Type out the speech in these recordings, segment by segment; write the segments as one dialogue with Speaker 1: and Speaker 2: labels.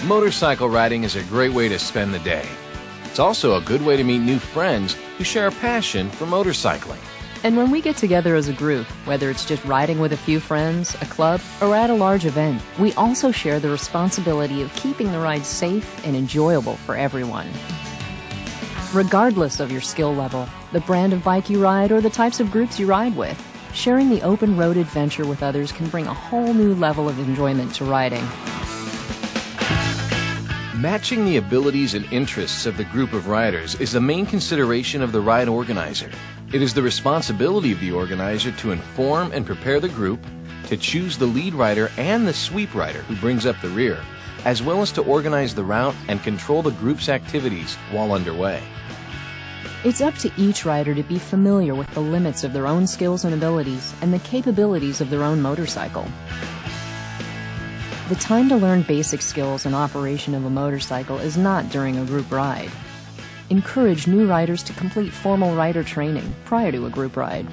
Speaker 1: Motorcycle riding is a great way to spend the day. It's also a good way to meet new friends who share a passion for motorcycling.
Speaker 2: And when we get together as a group, whether it's just riding with a few friends, a club, or at a large event, we also share the responsibility of keeping the ride safe and enjoyable for everyone. Regardless of your skill level, the brand of bike you ride, or the types of groups you ride with, sharing the open road adventure with others can bring a whole new level of enjoyment to riding.
Speaker 1: Matching the abilities and interests of the group of riders is the main consideration of the ride organizer. It is the responsibility of the organizer to inform and prepare the group, to choose the lead rider and the sweep rider who brings up the rear, as well as to organize the route and control the group's activities while underway.
Speaker 2: It's up to each rider to be familiar with the limits of their own skills and abilities and the capabilities of their own motorcycle. The time to learn basic skills and operation of a motorcycle is not during a group ride. Encourage new riders to complete formal rider training prior to a group ride.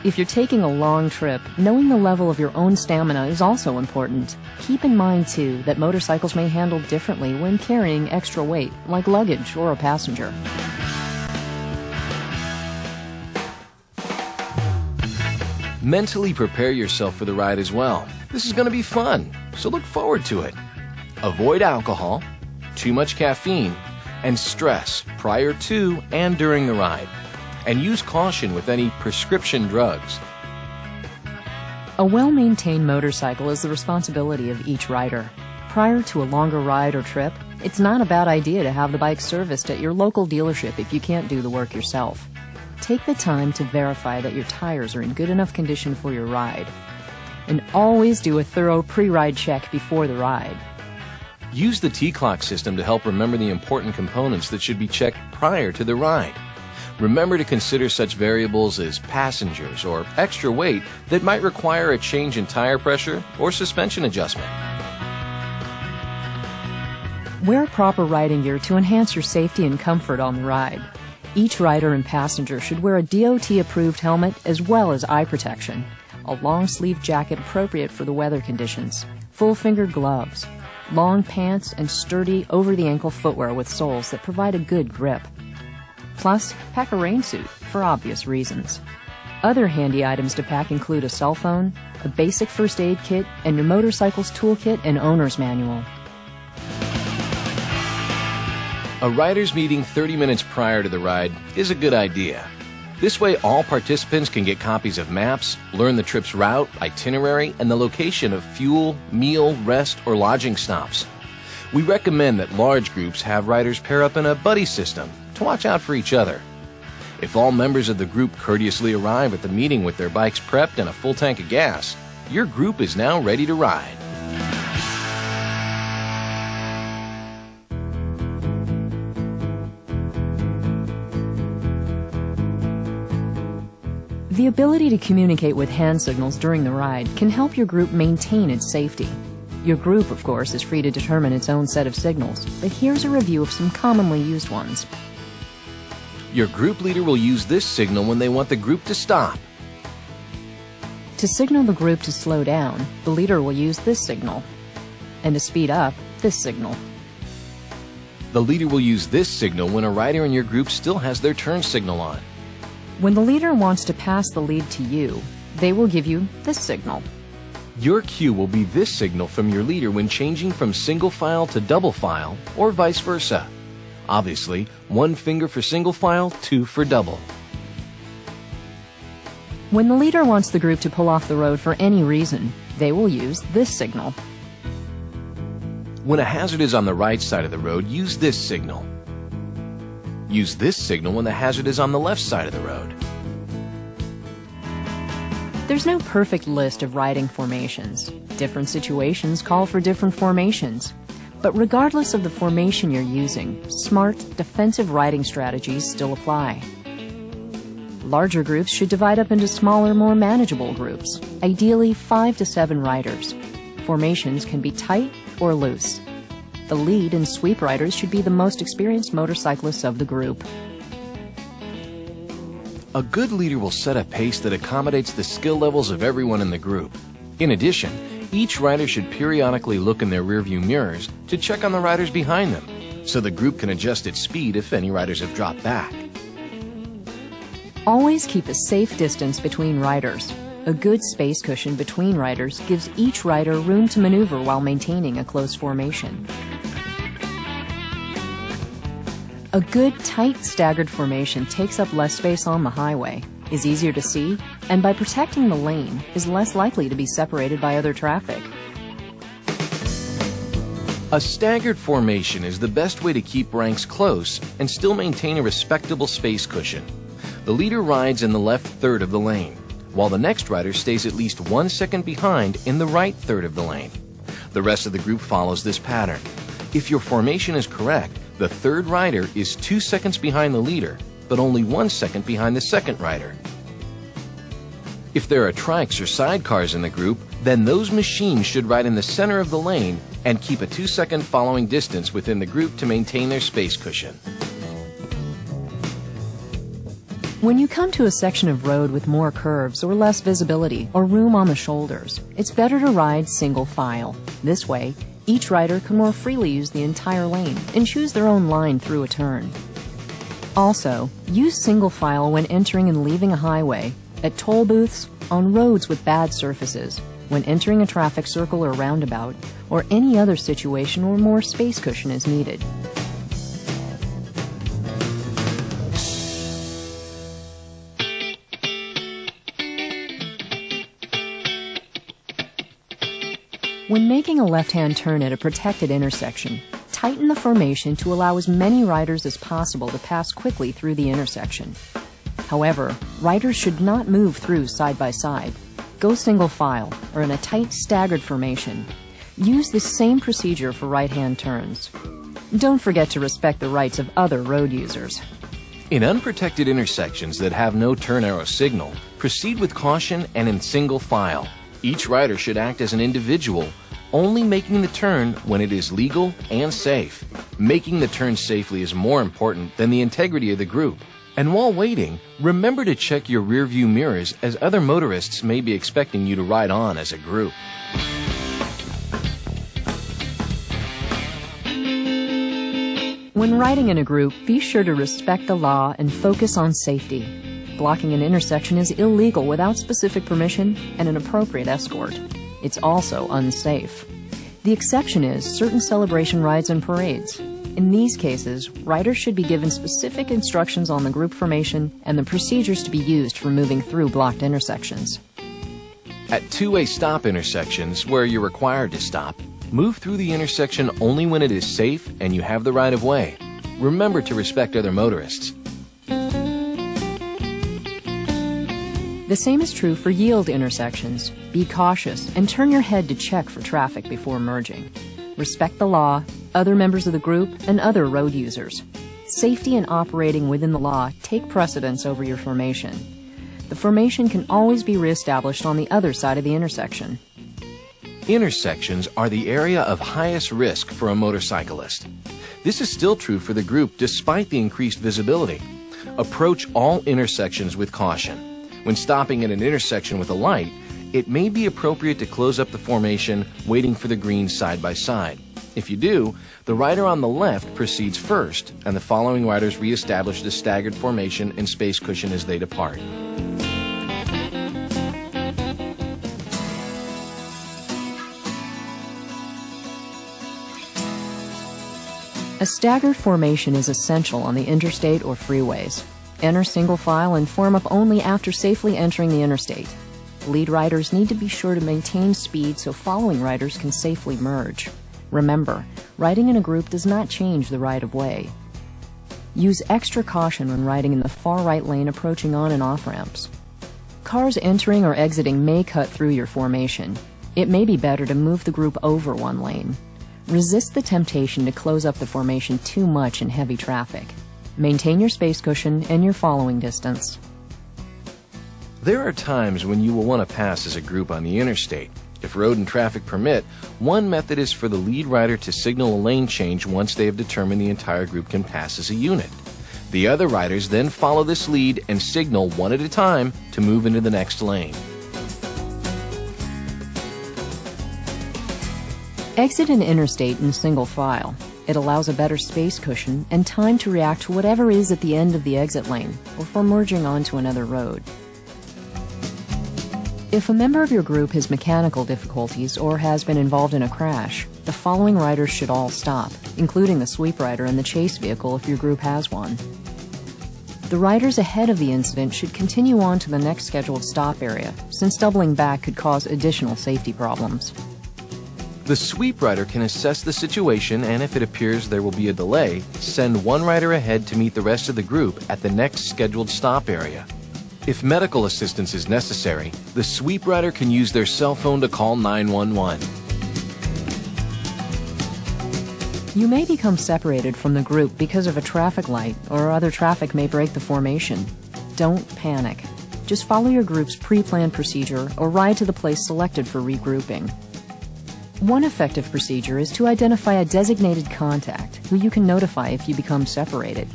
Speaker 2: If you're taking a long trip, knowing the level of your own stamina is also important. Keep in mind, too, that motorcycles may handle differently when carrying extra weight, like luggage or a passenger.
Speaker 1: Mentally prepare yourself for the ride as well. This is going to be fun, so look forward to it. Avoid alcohol, too much caffeine, and stress prior to and during the ride. And use caution with any prescription drugs.
Speaker 2: A well-maintained motorcycle is the responsibility of each rider. Prior to a longer ride or trip, it's not a bad idea to have the bike serviced at your local dealership if you can't do the work yourself. Take the time to verify that your tires are in good enough condition for your ride. And always do a thorough pre-ride check before the ride.
Speaker 1: Use the T-clock system to help remember the important components that should be checked prior to the ride. Remember to consider such variables as passengers or extra weight that might require a change in tire pressure or suspension adjustment.
Speaker 2: Wear proper riding gear to enhance your safety and comfort on the ride. Each rider and passenger should wear a DOT-approved helmet as well as eye protection, a long-sleeve jacket appropriate for the weather conditions, full-fingered gloves, long pants, and sturdy over-the-ankle footwear with soles that provide a good grip. Plus, pack a rain suit for obvious reasons. Other handy items to pack include a cell phone, a basic first aid kit, and your motorcycle's toolkit and owner's manual.
Speaker 1: A rider's meeting 30 minutes prior to the ride is a good idea. This way all participants can get copies of maps, learn the trip's route, itinerary, and the location of fuel, meal, rest, or lodging stops. We recommend that large groups have riders pair up in a buddy system to watch out for each other. If all members of the group courteously arrive at the meeting with their bikes prepped and a full tank of gas, your group is now ready to ride.
Speaker 2: The ability to communicate with hand signals during the ride can help your group maintain its safety. Your group, of course, is free to determine its own set of signals, but here's a review of some commonly used ones.
Speaker 1: Your group leader will use this signal when they want the group to stop.
Speaker 2: To signal the group to slow down, the leader will use this signal. And to speed up, this signal.
Speaker 1: The leader will use this signal when a rider in your group still has their turn signal on.
Speaker 2: When the leader wants to pass the lead to you, they will give you this signal.
Speaker 1: Your cue will be this signal from your leader when changing from single file to double file, or vice versa. Obviously, 1 finger for single file, 2 for double.
Speaker 2: When the leader wants the group to pull off the road for any reason, they will use this signal.
Speaker 1: When a hazard is on the right side of the road, use this signal. Use this signal when the hazard is on the left side of the road.
Speaker 2: There's no perfect list of riding formations. Different situations call for different formations. But regardless of the formation you're using, smart, defensive riding strategies still apply. Larger groups should divide up into smaller, more manageable groups, ideally 5 to 7 riders. Formations can be tight or loose. The lead and sweep riders should be the most experienced motorcyclists of the group.
Speaker 1: A good leader will set a pace that accommodates the skill levels of everyone in the group. In addition, Each rider should periodically look in their rearview mirrors to check on the riders behind them, so the group can adjust its speed if any riders have dropped back.
Speaker 2: Always keep a safe distance between riders. A good space cushion between riders gives each rider room to maneuver while maintaining a close formation. A good, tight, staggered formation takes up less space on the highway, is easier to see, and by protecting the lane, is less likely to be separated by other traffic.
Speaker 1: A staggered formation is the best way to keep ranks close and still maintain a respectable space cushion. The leader rides in the left third of the lane, while the next rider stays at least 1 second behind in the right third of the lane. The rest of the group follows this pattern. If your formation is correct, the third rider is 2 seconds behind the leader, but only 1 second behind the second rider. If there are trikes or sidecars in the group, then those machines should ride in the center of the lane and keep a 2-second following distance within the group to maintain their space cushion.
Speaker 2: When you come to a section of road with more curves or less visibility or room on the shoulders, it's better to ride single file. This way, each rider can more freely use the entire lane and choose their own line through a turn. Also, use single file when entering and leaving a highway, at toll booths, on roads with bad surfaces, when entering a traffic circle or roundabout, or any other situation where more space cushion is needed. When making a left-hand turn at a protected intersection, tighten the formation to allow as many riders as possible to pass quickly through the intersection. However, riders should not move through side by side. Go single file or in a tight staggered formation. Use the same procedure for right-hand turns. Don't forget to respect the rights of other road users.
Speaker 1: In unprotected intersections that have no turn arrow signal, proceed with caution and in single file. Each rider should act as an individual, only making the turn when it is legal and safe. Making the turn safely is more important than the integrity of the group. And while waiting, remember to check your rearview mirrors, as other motorists may be expecting you to ride on as a group.
Speaker 2: When riding in a group, be sure to respect the law and focus on safety. Blocking an intersection is illegal without specific permission and an appropriate escort. It's also unsafe. The exception is certain celebration rides and parades. In these cases, riders should be given specific instructions on the group formation and the procedures to be used for moving through blocked intersections.
Speaker 1: At two-way stop intersections, where you're required to stop, move through the intersection only when it is safe and you have the right of way. Remember to respect other motorists.
Speaker 2: The same is true for yield intersections. Be cautious and turn your head to check for traffic before merging. Respect the law, other members of the group, and other road users. Safety and operating within the law take precedence over your formation. The formation can always be reestablished on the other side of the intersection.
Speaker 1: Intersections are the area of highest risk for a motorcyclist. This is still true for the group despite the increased visibility. Approach all intersections with caution. When stopping at an intersection with a light, it may be appropriate to close up the formation, waiting for the green side by side. If you do, the rider on the left proceeds first, and the following riders reestablish the staggered formation and space cushion as they depart.
Speaker 2: A staggered formation is essential on the interstate or freeways. Enter single file and form up only after safely entering the interstate. Lead riders need to be sure to maintain speed so following riders can safely merge. Remember, riding in a group does not change the right of way. Use extra caution when riding in the far right lane approaching on and off ramps. Cars entering or exiting may cut through your formation. It may be better to move the group over one lane. Resist the temptation to close up the formation too much in heavy traffic. Maintain your space cushion and your following distance.
Speaker 1: There are times when you will want to pass as a group on the interstate. If road and traffic permit, one method is for the lead rider to signal a lane change once they have determined the entire group can pass as a unit. The other riders then follow this lead and signal one at a time to move into the next lane.
Speaker 2: Exit an interstate in single file. It allows a better space cushion and time to react to whatever is at the end of the exit lane before merging onto another road. If a member of your group has mechanical difficulties or has been involved in a crash, the following riders should all stop, including the sweep rider and the chase vehicle if your group has one. The riders ahead of the incident should continue on to the next scheduled stop area, since doubling back could cause additional safety problems.
Speaker 1: The sweep rider can assess the situation, and if it appears there will be a delay, send one rider ahead to meet the rest of the group at the next scheduled stop area. If medical assistance is necessary, the sweep rider can use their cell phone to call 911.
Speaker 2: You may become separated from the group because of a traffic light, or other traffic may break the formation. Don't panic. Just follow your group's pre-planned procedure or ride to the place selected for regrouping. One effective procedure is to identify a designated contact who you can notify if you become separated.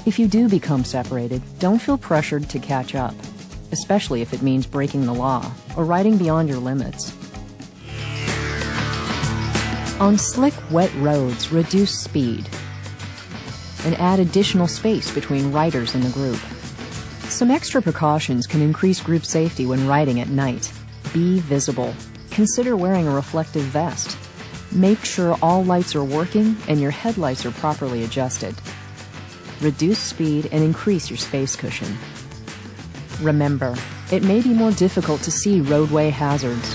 Speaker 2: If you do become separated, don't feel pressured to catch up, especially if it means breaking the law or riding beyond your limits. On slick, wet roads, reduce speed and add additional space between riders in the group. Some extra precautions can increase group safety when riding at night. Be visible. Consider wearing a reflective vest. Make sure all lights are working and your headlights are properly adjusted. Reduce speed and increase your space cushion. Remember, it may be more difficult to see roadway hazards.